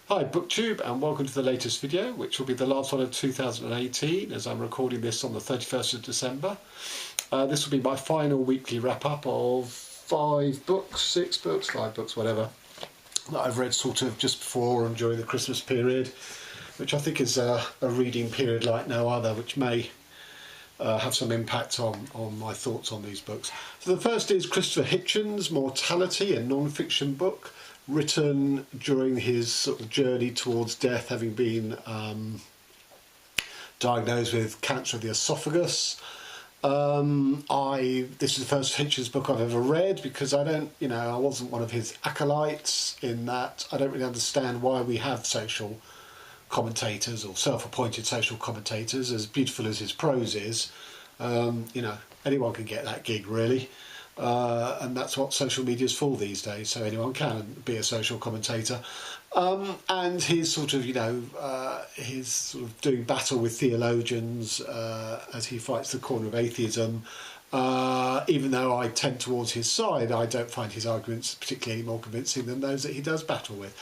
Hi BookTube, and welcome to the latest video, which will be the last one of 2018 as I'm recording this on the 31st of December. This will be my final weekly wrap-up of 5 books, 6 books, 5 books, whatever, that I've read sort of just before and during the Christmas period, which I think is a reading period like no other, which may have some impact on my thoughts on these books. So the first is Christopher Hitchens' Mortality, a non-fiction book, written during his sort of journey towards death, having been diagnosed with cancer of the esophagus. This is the first Hitchens book I've ever read because I wasn't one of his acolytes, in that I don't really understand why we have social commentators or self-appointed social commentators. As beautiful as his prose is, anyone can get that gig really. And that's what social media is for these days, so anyone can be a social commentator. And his sort of, his sort of doing battle with theologians as he fights the corner of atheism. Even though I tend towards his side, I don't find his arguments particularly any more convincing than those that he does battle with.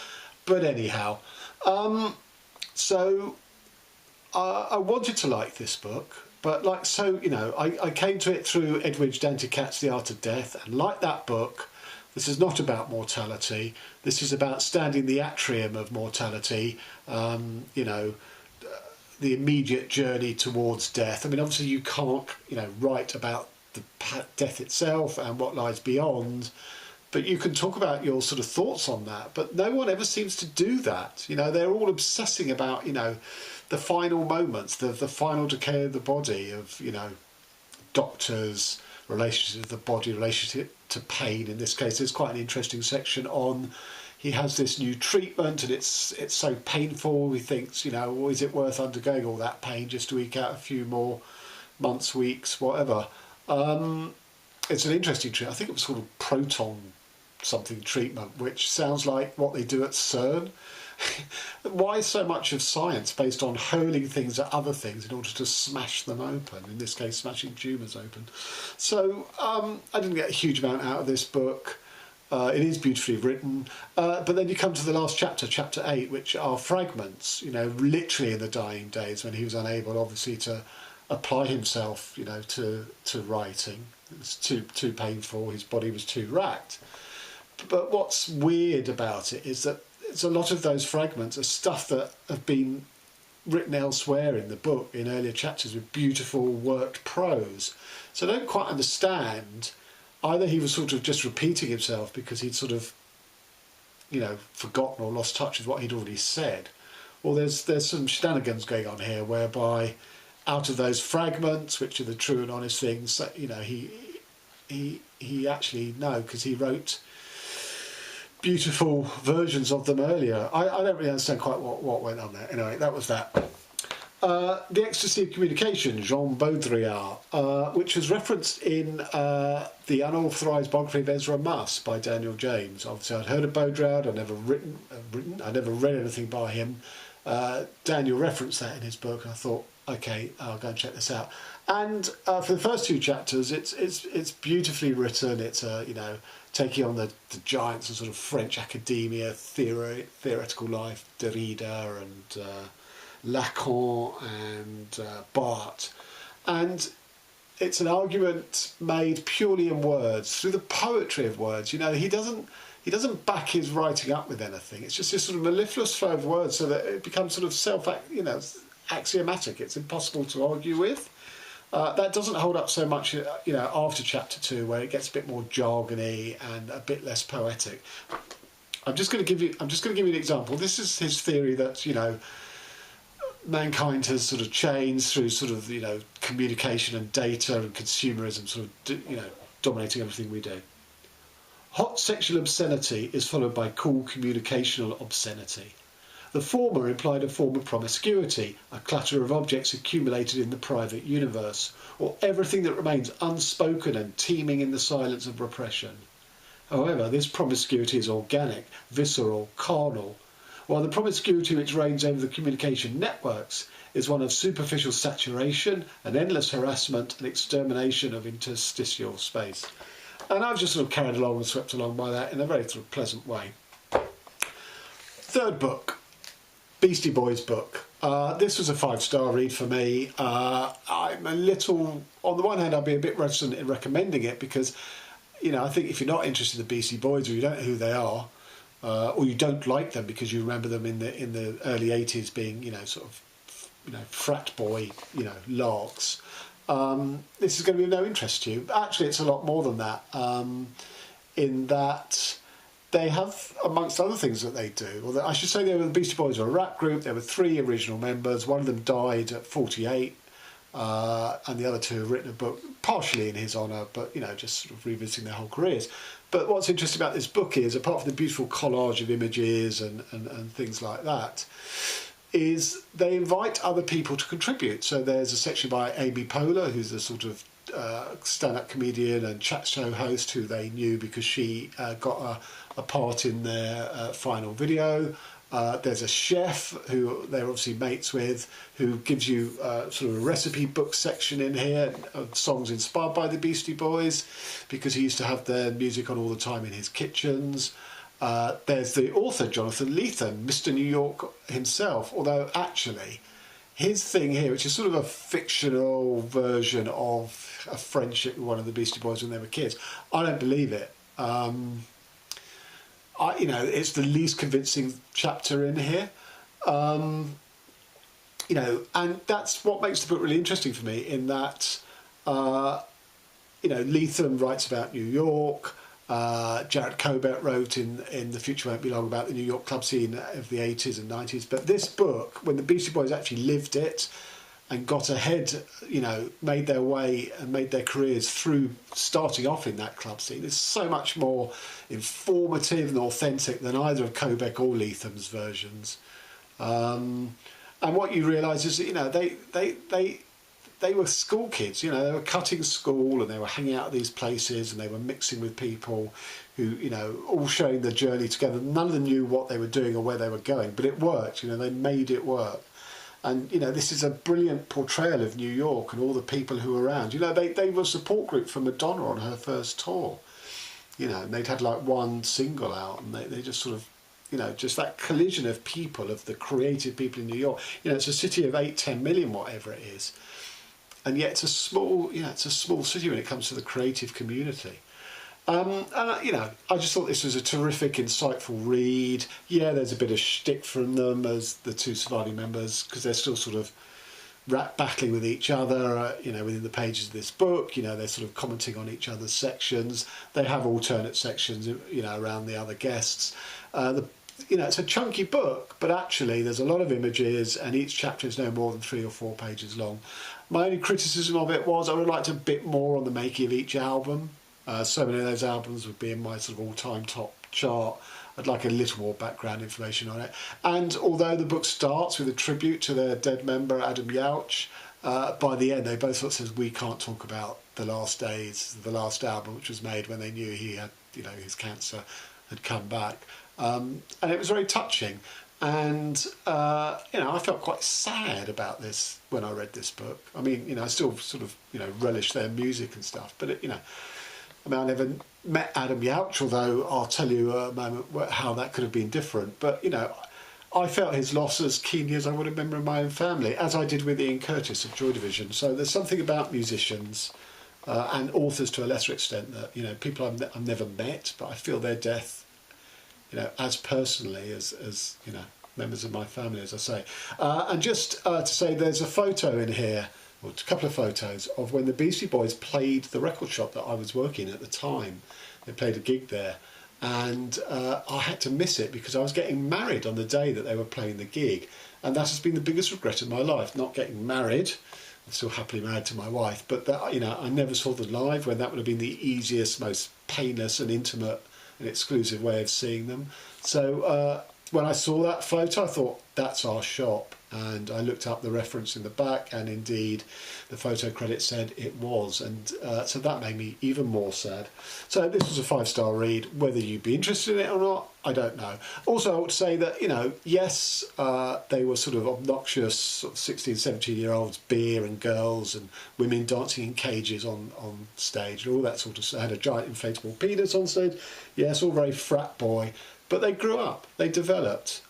But anyhow, I wanted to like this book. But I came to it through Edwidge Danticat's The Art of Death, and like that book, this is not about mortality. This is about standing the atrium of mortality, the immediate journey towards death. I mean, obviously you can't, write about the death itself and what lies beyond, but you can talk about your sort of thoughts on that. But no one ever seems to do that. They're all obsessing about, the final moments, the final decay of the body, of doctors' relationship with the body, relationship to pain. In this case, there's quite an interesting section on he has this new treatment and it's so painful. He thinks, is it worth undergoing all that pain just to eke out a few more months, weeks, whatever. It's an interesting treatment. I think it was called a proton something treatment, which sounds like what they do at CERN. Why so much of science based on hurling things at other things in order to smash them open, in this case smashing tumours open? So I didn't get a huge amount out of this book. It is beautifully written, but then you come to the last chapter, chapter 8, which are fragments, literally in the dying days when he was unable obviously to apply himself to writing. It was too painful, his body was too racked. But what's weird about it is that a lot of those fragments are stuff that have been written elsewhere in the book, in earlier chapters, with beautiful worked prose. So I don't quite understand, either he was sort of just repeating himself because he'd sort of, forgotten or lost touch with what he'd already said, or there's some shenanigans going on here whereby out of those fragments, which are the true and honest things, he actually, because he wrote beautiful versions of them earlier. I don't really understand quite what went on there. Anyway, that was that. The Ecstasy of Communication, Jean Baudrillard, which was referenced in the unauthorised biography of Ezra Muss by Daniel James. Obviously, I'd heard of Baudrillard. I never read anything by him. Daniel referenced that in his book, and I thought, okay, I'll go and check this out. And for the first 2 chapters, it's beautifully written. It's taking on the giants of sort of French academia, theoretical life, Derrida and Lacan and Barthes. And it's an argument made purely in words, through the poetry of words. He doesn't back his writing up with anything. It's just this sort of mellifluous flow of words, so that it becomes sort of axiomatic. It's impossible to argue with. That doesn't hold up so much, after chapter 2, where it gets a bit more jargony and a bit less poetic. I'm just going to give you an example. This is his theory that mankind has sort of changed through sort of communication and data and consumerism, sort of dominating everything we do. Hot sexual obscenity is followed by cool communicational obscenity. The former implied a form of promiscuity, a clutter of objects accumulated in the private universe, or everything that remains unspoken and teeming in the silence of repression. However, this promiscuity is organic, visceral, carnal, while the promiscuity which reigns over the communication networks is one of superficial saturation and endless harassment and extermination of interstitial space. And I've just sort of carried along and swept along by that in a very sort of pleasant way. Third book, Beastie Boys book. This was a 5-star read for me. I'm a little, on the one hand, I'd be a bit reticent in recommending it because, you know, I think if you're not interested in the Beastie Boys, or you don't know who they are, or you don't like them because you remember them in the early 80s being, you know, sort of, you know, frat boy, you know, larks, this is going to be of no interest to you. Actually, it's a lot more than that, in that they have, amongst other things that they do, or I should say, the Beastie Boys were a rap group. There were 3 original members. One of them died at 48, and the other 2 have written a book partially in his honour, but, you know, just sort of revisiting their whole careers. But what's interesting about this book is, apart from the beautiful collage of images and things like that, is they invite other people to contribute. So there's a section by Amy Poehler, who's a sort of stand-up comedian and chat show host who they knew because she got a part in their final video. There's a chef who they're obviously mates with, who gives you sort of a recipe book section in here of songs inspired by the Beastie Boys, because he used to have their music on all the time in his kitchens. There's the author, Jonathan Lethem, Mr. New York himself, although actually his thing here, which is sort of a fictional version of a friendship with one of the Beastie Boys when they were kids, I don't believe it. You know, it's the least convincing chapter in here. You know, and that's what makes the book really interesting for me, in that, you know, Lethem writes about New York. Jared Corbett wrote in The Future Won't Be Long about the New York club scene of the 80s and 90s. But this book, when the Beastie Boys actually lived it and got ahead, you know, made their way and made their careers through starting off in that club scene, is so much more informative and authentic than either of Corbett or Lethem's versions. And what you realise is that, you know, they were school kids, you know, they were cutting school and they were hanging out at these places and they were mixing with people who, you know, all sharing their journey together. None of them knew what they were doing or where they were going, but it worked, you know, they made it work. And, you know, this is a brilliant portrayal of New York and all the people who were around. You know, they were a support group for Madonna on her first tour, you know, and they'd had like one single out, and they just sort of, you know, just that collision of people, of the creative people in New York. You know, it's a city of 8-10 million, whatever it is. And yet it's a small, you know, it's a small city when it comes to the creative community. And, you know, I just thought this was a terrific, insightful read. Yeah, there's a bit of shtick from them as the 2 surviving members, because they're still sort of battling with each other, you know, within the pages of this book. You know, they're sort of commenting on each other's sections. They have alternate sections, you know, around the other guests. You know, it's a chunky book, but actually there's a lot of images, and each chapter is no more than 3 or 4 pages long. My only criticism of it was I would have liked a bit more on the making of each album. So many of those albums would be in my sort of all-time top chart. I'd like a little more background information on it. And although the book starts with a tribute to their dead member, Adam Yauch, by the end they both sort of says, we can't talk about the last days, the last album, which was made when they knew he had, you know, his cancer had come back. And it was very touching. And, you know, I felt quite sad about this when I read this book. I mean, you know, I still sort of, you know, relish their music and stuff. But, you know, I mean, I never met Adam Yauch, although I'll tell you a moment how that could have been different. But, you know, I felt his loss as keenly as I would a member of my own family, as I did with Ian Curtis of Joy Division. So there's something about musicians and authors to a lesser extent that, you know, people I've never met, but I feel their death, you know, as personally as you know, members of my family, as I say. And just to say, there's a photo in here, or a couple of photos, of when the Beastie Boys played the record shop that I was working at the time. They played a gig there, and I had to miss it because I was getting married on the day that they were playing the gig, and that has been the biggest regret of my life, not getting married. I'm still happily married to my wife, but that, you know, I never saw them live, when that would have been the easiest, most painless and intimate and exclusive way of seeing them. So when I saw that photo, I thought, that's our shop. And I looked up the reference in the back, and indeed the photo credit said it was. And so that made me even more sad. So this was a 5-star read. Whether you'd be interested in it or not, I don't know. Also, I would say that, you know, yes, they were sort of obnoxious sort of 16, 17-year-olds, beer and girls and women dancing in cages on stage and all that sort of stuff. Had a giant inflatable penis on stage. Yes, all very frat boy. But they grew up. They developed.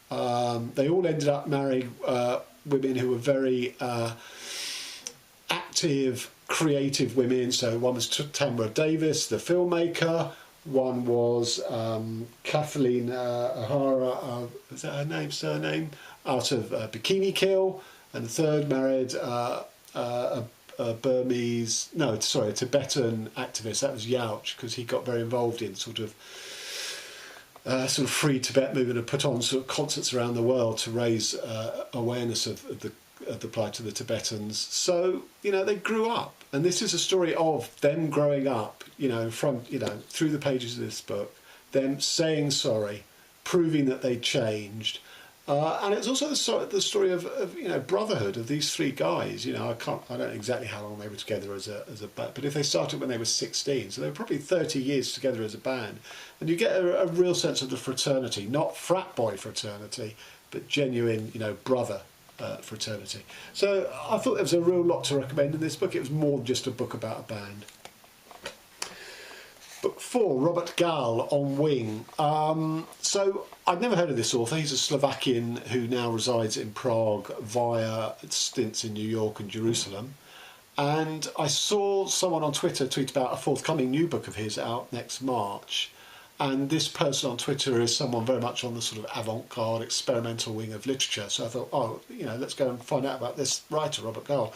They all ended up marrying women who were very active, creative women. So one was Tamara Davis, the filmmaker. One was Kathleen O'Hara, is that her name, surname? Out of Bikini Kill. And the third married a Burmese, no, sorry, a Tibetan activist. That was Yauch, because he got very involved in sort of free Tibet movement and put on sort of concerts around the world to raise awareness of the plight of the Tibetans. So, you know, they grew up, and this is a story of them growing up, you know, from, you know, through the pages of this book, them saying sorry, proving that they changed. And it's also the story of you know, brotherhood of these three guys. You know, I don't know exactly how long they were together as a band, but if they started when they were 16, so they were probably 30 years together as a band, and you get a real sense of the fraternity, not frat boy fraternity, but genuine, you know, brother fraternity. So I thought there was a real lot to recommend in this book. It was more than just a book about a band. Book 4, Robert Gall, On Wing. So I'd never heard of this author. He's a Slovakian who now resides in Prague via stints in New York and Jerusalem. And I saw someone on Twitter tweet about a forthcoming new book of his out next March. And this person on Twitter is someone very much on the sort of avant-garde experimental wing of literature. So I thought, oh, you know, let's go and find out about this writer, Robert Gall.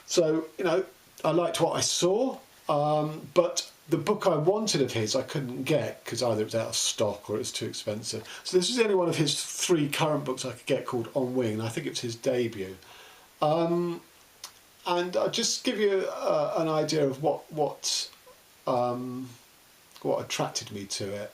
So, you know, I liked what I saw, but the book I wanted of his I couldn't get because either it was out of stock or it was too expensive. So this was the only one of his 3 current books I could get called On Wing, and I think it was his debut. And I'll just give you an idea of what attracted me to it.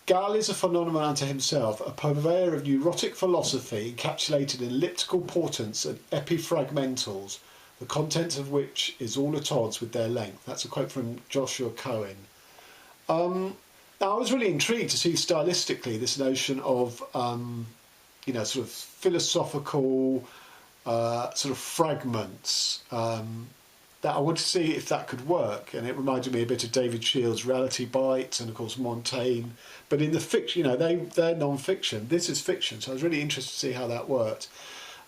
Gall is a phenomenon unto himself, a purveyor of neurotic philosophy encapsulated in elliptical portents and epifragmentals, the content of which is all at odds with their length. That's a quote from Joshua Cohen. Now, I was really intrigued to see stylistically this notion of, you know, sort of philosophical sort of fragments that I wanted to see if that could work. And it reminded me a bit of David Shield's Reality Bites and, of course, Montaigne. But in the fiction, you know, they're non-fiction. This is fiction, so I was really interested to see how that worked.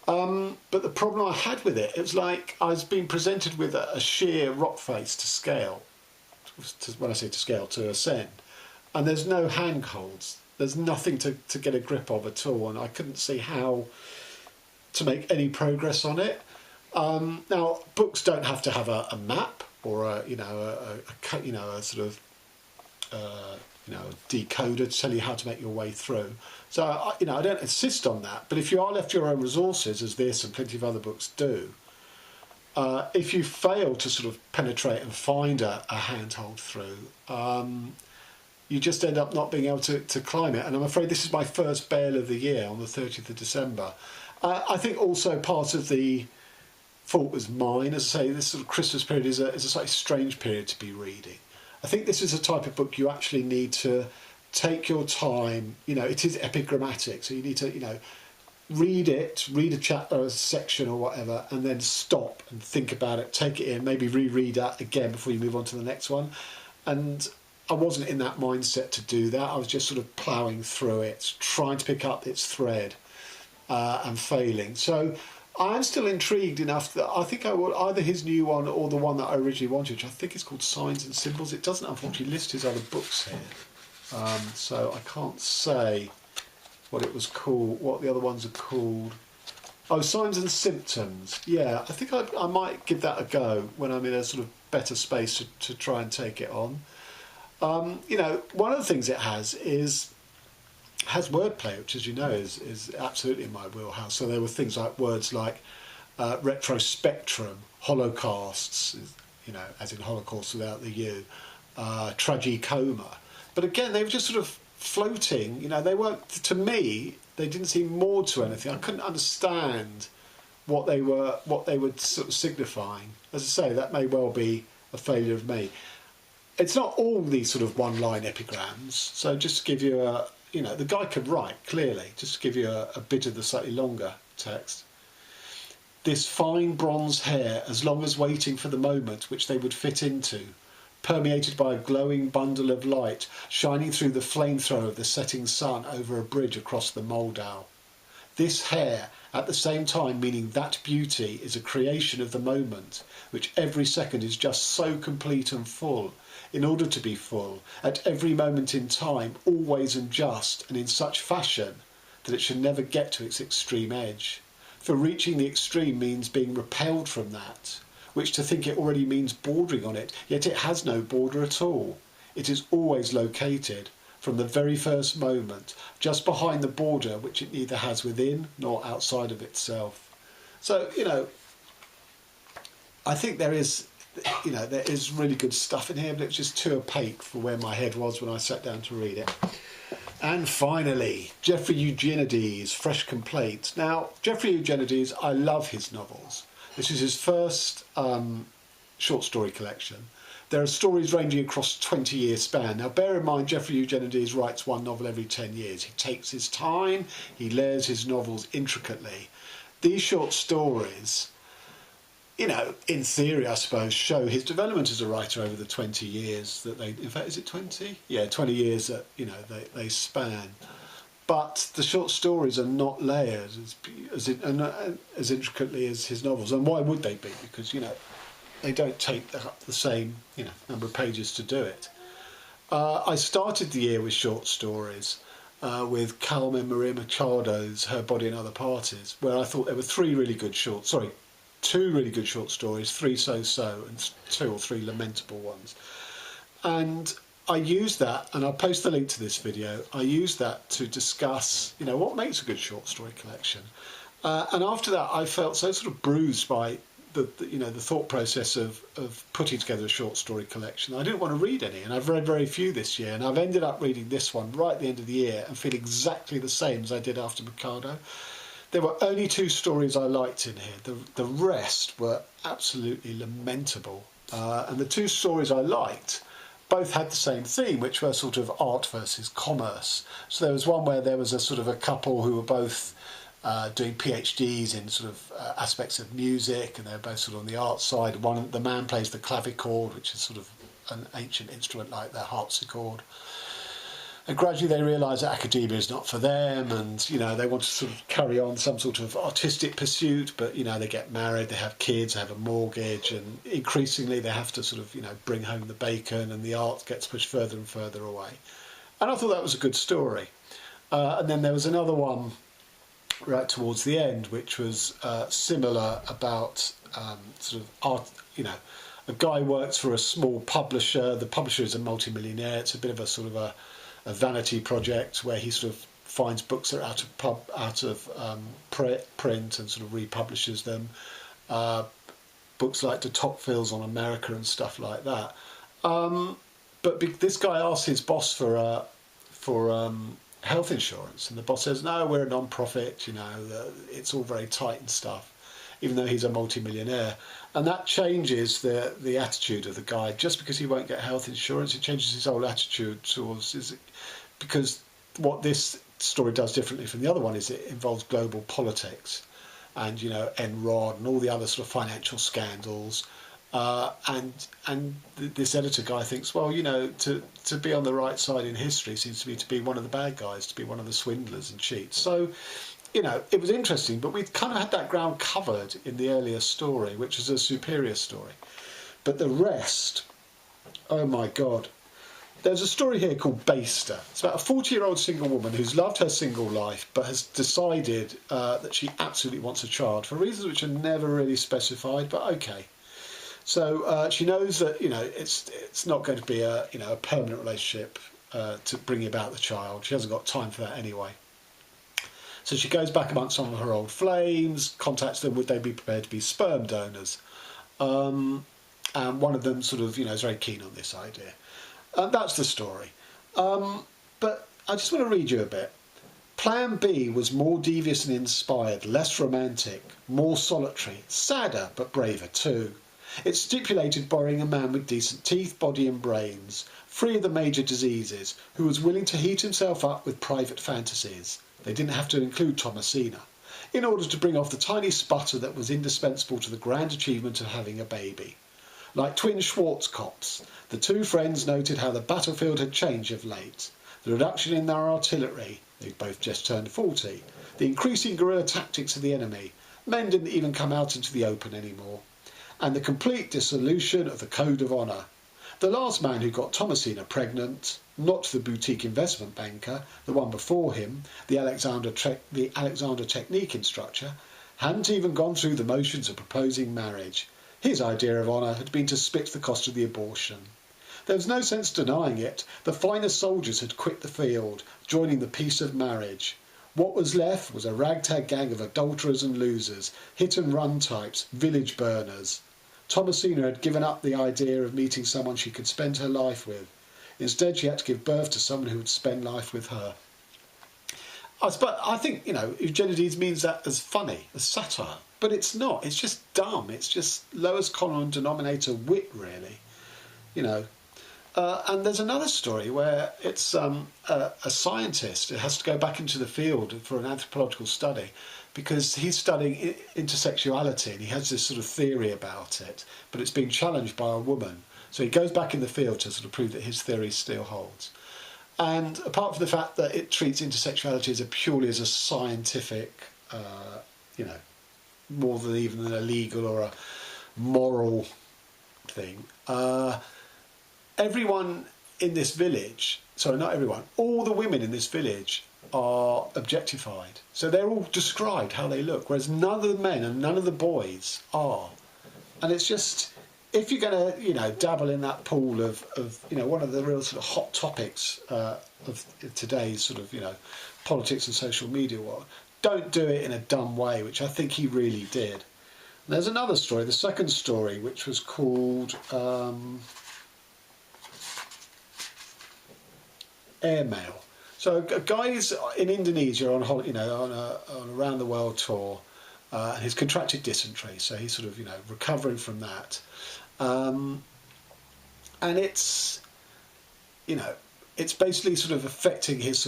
But the problem I had with it, it was like I was being presented with a sheer rock face to scale. When I say to scale, to ascend. And there's no handholds. There's nothing to get a grip of at all. And I couldn't see how to make any progress on it. Now, books don't have to have a map or a sort of decoder to tell you how to make your way through. So, I don't insist on that. But if you are left your own resources, as this and plenty of other books do, if you fail to sort of penetrate and find a handhold through, you just end up not being able to climb it. And I'm afraid this is my first bail of the year on the 30th of December. I think also part of the fault was mine. As I say, this sort of Christmas period is a slightly strange period to be reading. I think this is a type of book you actually need to take your time. You know, it is epigrammatic, so you need to, read a chapter, a section or whatever, and then stop and think about it, take it in, maybe reread that again before you move on to the next one. And I wasn't in that mindset to do that. I was just sort of ploughing through it, trying to pick up its thread and failing. So I'm still intrigued enough that I think I will either his new one or the one that I originally wanted, which I think is called Signs and Symbols. It doesn't unfortunately list his other books here, so I can't say what it was called, what the other ones are called. Oh, Signs and Symptoms. Yeah, I think I might give that a go when I'm in a sort of better space to try and take it on. One of the things it has wordplay, which, as you know, is absolutely in my wheelhouse. So there were things like words like retrospectrum, holocausts, as in Holocaust without the U, tragicoma. But again, they were just sort of floating. They weren't, to me, they didn't seem more to anything. I couldn't understand what they were sort of signifying. As I say, that may well be a failure of me. It's not all these sort of one-line epigrams. So just to give you the guy could write, clearly, just to give you a bit of the slightly longer text. This fine bronze hair, as long as waiting for the moment which they would fit into, permeated by a glowing bundle of light shining through the flamethrower of the setting sun over a bridge across the Moldau. This hair, at the same time meaning that beauty is a creation of the moment, which every second is just so complete and full, in order to be full, at every moment in time, always and just, and in such fashion that it should never get to its extreme edge. For reaching the extreme means being repelled from that, which to think it already means bordering on it, yet it has no border at all. It is always located, from the very first moment, just behind the border which it neither has within nor outside of itself. So, I think there is really good stuff in here, but it's just too opaque for where my head was when I sat down to read it. And finally, Geoffrey Eugenides, Fresh Complaints. Now, Geoffrey Eugenides, I love his novels. This is his first short story collection. There are stories ranging across a 20-year span. Now, bear in mind, Geoffrey Eugenides writes one novel every 10 years. He takes his time, he layers his novels intricately. These short stories, in theory, I suppose, show his development as a writer over the 20 years that they... In fact, is it 20? Yeah, 20 years that, they span. But the short stories are not layered as intricately as his novels. And why would they be? Because, they don't take the same, number of pages to do it. I started the year with short stories, with Carmen Maria Machado's Her Body and Other Parties, where I thought there were two really good short stories, 3 so-so, and 2 or 3 lamentable ones. And I used that, and I'll post the link to this video, I used that to discuss, what makes a good short story collection. And after that, I felt so sort of bruised by the thought process of putting together a short story collection. I didn't want to read any, and I've read very few this year, and I've ended up reading this one right at the end of the year and feel exactly the same as I did after Mikado. There were only 2 stories I liked in here. The rest were absolutely lamentable. And the 2 stories I liked both had the same theme, which were sort of art versus commerce. So there was one where there was a sort of a couple who were both doing PhDs in sort of aspects of music, and they're both sort of on the art side. The man plays the clavichord, which is sort of an ancient instrument like the harpsichord. And gradually they realise that academia is not for them, and they want to sort of carry on some sort of artistic pursuit, but they get married, they have kids, they have a mortgage, and increasingly they have to sort of bring home the bacon, and the art gets pushed further and further away. And I thought that was a good story. And then there was another one right towards the end, which was similar, about sort of art. A guy works for a small publisher. The publisher is a multimillionaire. It's a bit of a sort of a vanity project where he sort of finds books that are out of print and sort of republishes them. Books like De Tocqueville's on America and stuff like that. But this guy asks his boss for health insurance, and the boss says, no, we're a non-profit, it's all very tight and stuff, even though he's a multi-millionaire. And that changes the attitude of the guy. Just because he won't get health insurance, it changes his whole attitude towards because what this story does differently from the other one is it involves global politics and, Enron and all the other sort of financial scandals. And this editor guy thinks, well, to be on the right side in history seems to be one of the bad guys, to be one of the swindlers and cheats. So, it was interesting, but we kind of had that ground covered in the earlier story, which is a superior story. But the rest, oh my God. There's a story here called Beastie. It's about a 40-year-old single woman who's loved her single life, but has decided that she absolutely wants a child for reasons which are never really specified, but okay. So she knows that it's not going to be a permanent relationship to bring about the child. She hasn't got time for that anyway. So she goes back amongst some of her old flames, contacts them, would they be prepared to be sperm donors? And one of them sort of is very keen on this idea. That's the story. But I just want to read you a bit. Plan B was more devious and inspired, less romantic, more solitary, sadder but braver too. It stipulated borrowing a man with decent teeth, body and brains, free of the major diseases, who was willing to heat himself up with private fantasies. They didn't have to include Thomasina, in order to bring off the tiny sputter that was indispensable to the grand achievement of having a baby. Like twin Schwarzkopfs, the two friends noted how the battlefield had changed of late. The reduction in their artillery, they'd both just turned 40, the increasing guerrilla tactics of the enemy, men didn't even come out into the open anymore, and the complete dissolution of the code of honour. The last man who got Thomasina pregnant, not the boutique investment banker, the one before him, the Alexander Technique instructor, hadn't even gone through the motions of proposing marriage. His idea of honour had been to split the cost of the abortion. There was no sense denying it. The finest soldiers had quit the field, joining the peace of marriage. What was left was a ragtag gang of adulterers and losers, hit-and-run types, village burners. Thomasina had given up the idea of meeting someone she could spend her life with. Instead, she had to give birth to someone who would spend life with her. I think, Eugenides means that as funny, as satire. But it's not. It's just dumb. It's just lowest common denominator wit, really. And there's another story where it's a scientist. It has to go back into the field for an anthropological study because he's studying intersexuality and he has this sort of theory about it, but it's being challenged by a woman. So he goes back in the field to sort of prove that his theory still holds. And apart from the fact that it treats intersexuality purely as a scientific, more than even a legal or a moral thing, everyone in this village, sorry, not everyone, all the women in this village are objectified. So they're all described how they look, whereas none of the men and none of the boys are. And it's just, if you're going to, dabble in that pool of one of the real sort of hot topics of today's sort of, politics and social media world, don't do it in a dumb way, which I think he really did. And there's another story, the second story, which was called Airmail. So guys in Indonesia on a round the world tour, and he's contracted dysentery, so he's sort of recovering from that, and it's basically sort of affecting his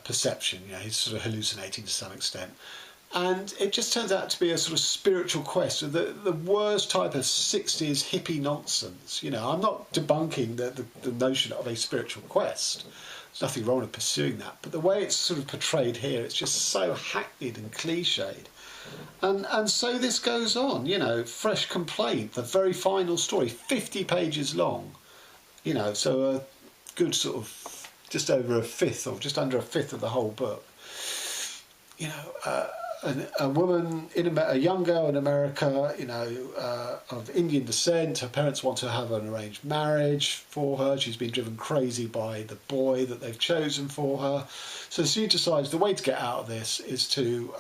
perception. He's sort of hallucinating to some extent. And it just turns out to be a sort of spiritual quest, the worst type of 60s hippie nonsense. I'm not debunking the notion of a spiritual quest. There's nothing wrong with pursuing that. But the way it's sort of portrayed here, it's just so hackneyed and cliched. And so this goes on, fresh complaint, the very final story, 50 pages long. So a good sort of just over a fifth or just under a fifth of the whole book. A woman, a young girl in America, of Indian descent. Her parents want to have an arranged marriage for her. She's been driven crazy by the boy that they've chosen for her. So she decides the way to get out of this is to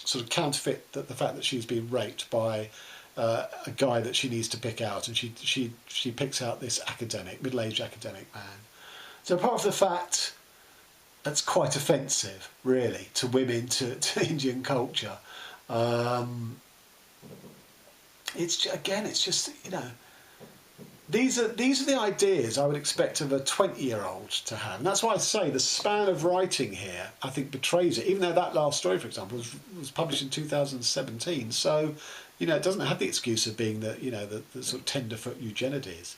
sort of counterfeit the fact that she's been raped by a guy that she needs to pick out. And she picks out this middle-aged academic man. So apart from the fact that's quite offensive, really, to women, to Indian culture. It's just these are the ideas I would expect of a 20-year-old to have, and that's why I say the span of writing here I think betrays it. Even though that last story, for example, was published in 2017, so it doesn't have the excuse of being the sort of tenderfoot Eugenides.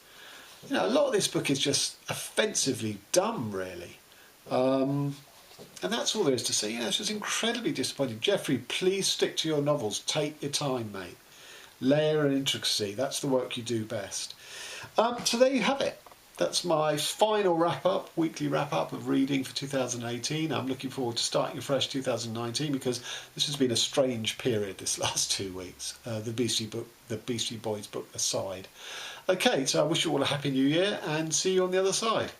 A lot of this book is just offensively dumb, really. And that's all there is to say. It's just incredibly disappointing. Geoffrey, please stick to your novels. Take your time, mate. Layer and intricacy. That's the work you do best. So there you have it. That's my final wrap-up, weekly wrap-up of reading for 2018. I'm looking forward to starting a fresh 2019 because this has been a strange period this last 2 weeks. The Beastie Boys book aside. Okay, so I wish you all a happy new year and see you on the other side.